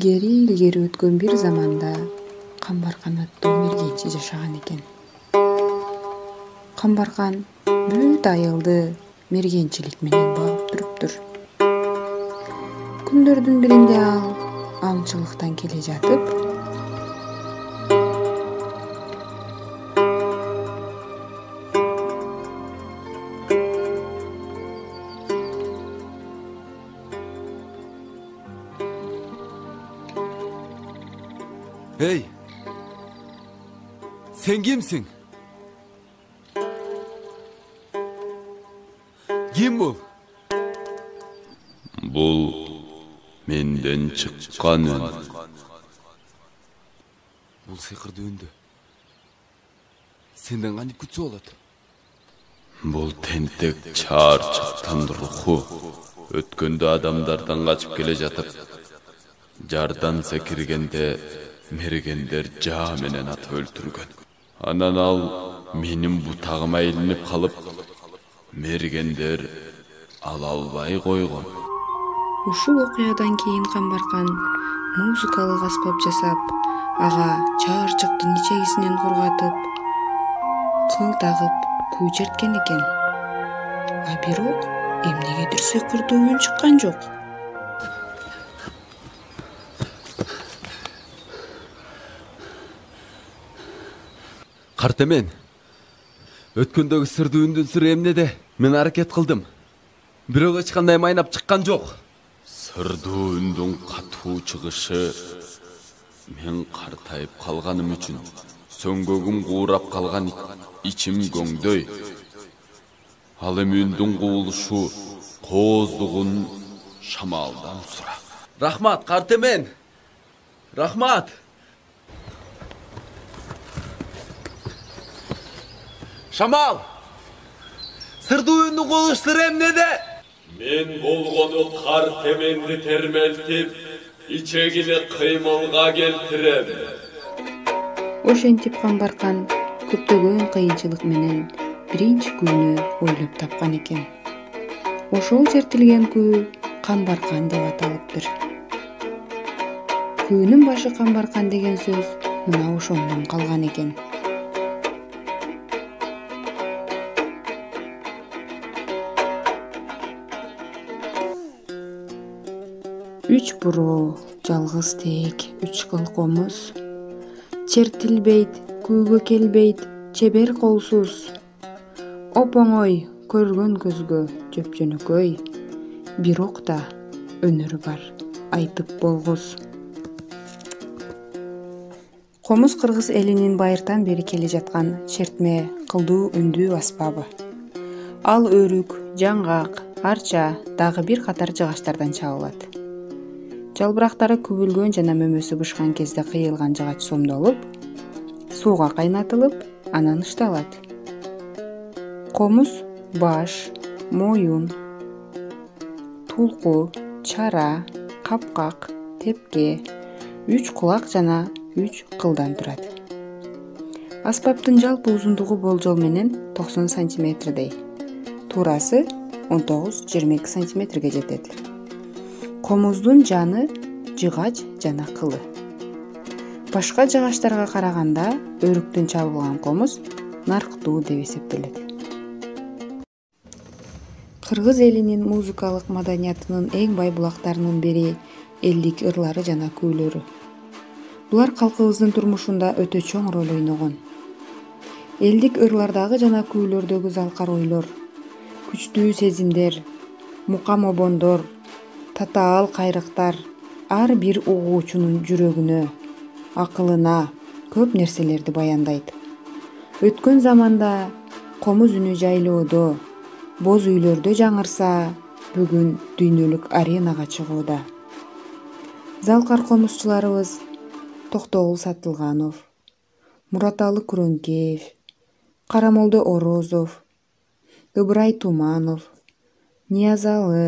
Илгери өткөн бир заманда Камбаркан аттуу мергенчи жашаган экен. Камбаркан бүт айылды мергенчилик менен багып туруптур. Күндөрдүн биринде ал аңчылыктан келе жатып, Hey, sen kimsin? Kim bu? Бул менден чыккан үн. Бул сыйкырды үндү. Сенден кантип күтсө болот? Бул тентек чарчыктан руху. Өткөндө адамдардан качып келе жатып, жардан секиргенде мергендер жаа менен атып өлтүргөн. Анан ал менин бутагыма илинип калып, мергендер ала албай койгон. ушул окуядан кийин Камбаркан музыкалык аспап жасап, ага чаарчыктын ичегисинен кургатып, кыл тагып күү черткен экен. А бирок эмнегедир сыйкырдуу үн чыккан жок. Картемен, өткөндөгү сырдуу үндүн сыры эмнеде? Мен аракет кылдым. Бирок эч кандай майнап чыккан жок. Сырдуу үндүн катуу чыгышы мен картайып калганым үчүн, сөңгөгүм куурап калган ичим көңдөй. Ал эми үндүн кубулушу кооздугун шамалдан сура. Рахмат, Картемен. Рахмат. Шамал! Сырдуу үндүн кубулуш сыры эмнеде? Мен болгону Картеменди термелтип, ичегини кыймылга келтирем. Ошентип Камбаркан көптөгөн кыйынчылык менен биринчи күүнү ойлоп тапкан экен. Ошол чертилген күү Камбаркан деп аталыптыр. Күүнүн башы Камбаркан деген сөз мына ошондон калган экен. Үч буруу, жалгыз тээк, үч кыл комуз. Чертилбейт, күүгө келбейт, чебер колсуз. Оп-оңой, көргөн көзгө жөпжөнөкөй. Бирок да өнөрү бар, айтып болгус. Комуз кыргыз элинин байыртан бери келе жаткан чертме кылдуу үндүү аспабы. Ал өрүк, жаңгак, арча, дагы бир катар жыгачтардан чабылат. Жалбырактары күбүлгөн жана мөмөсү бышкан кезде кыйылган жыгач сомдолуп, сууга кайнатылып, анан ышталат. Комуз баш, моюн, тулку, чара, капкак, тепке, үч кулак жана үч кылдан турат. Аспаптын жалпы узундугу болжол менен 90 сантиметрдей. Туурасы 19-22 сантиметрге жетет. Комуздун жаны жыгач жана кылы. Башка жыгачтарга караганда өрүктөн чабылган комуз нарктуу деп эсептелет. Кыргыз элинин музыкалык маданиятынын эң бай булактарынын бири элдик ырлары жана күүлөрү. Булар калкыбыздын турмушунда өтө чоң роль ойногон. Элдик ырлардагы жана күүлөрдөгү залкар ойлор, күчтүү сезимдер, мукам-обондор, татаал кайрыктар ар бир угуучунун жүрөгүнө, акылына көп нерселерди баяндайт. Өткөн заманда комуз үнү жайлоодо, боз үйлөрдө жаңырса, бүгүн дүйнөлүк аренага чыгууда. Залкар комузчуларыбыз Токтогул Сатылганов, Мураталы Күрөңкеев, Карамолдо Орозов, Ыбырай Туманов, Ниязалы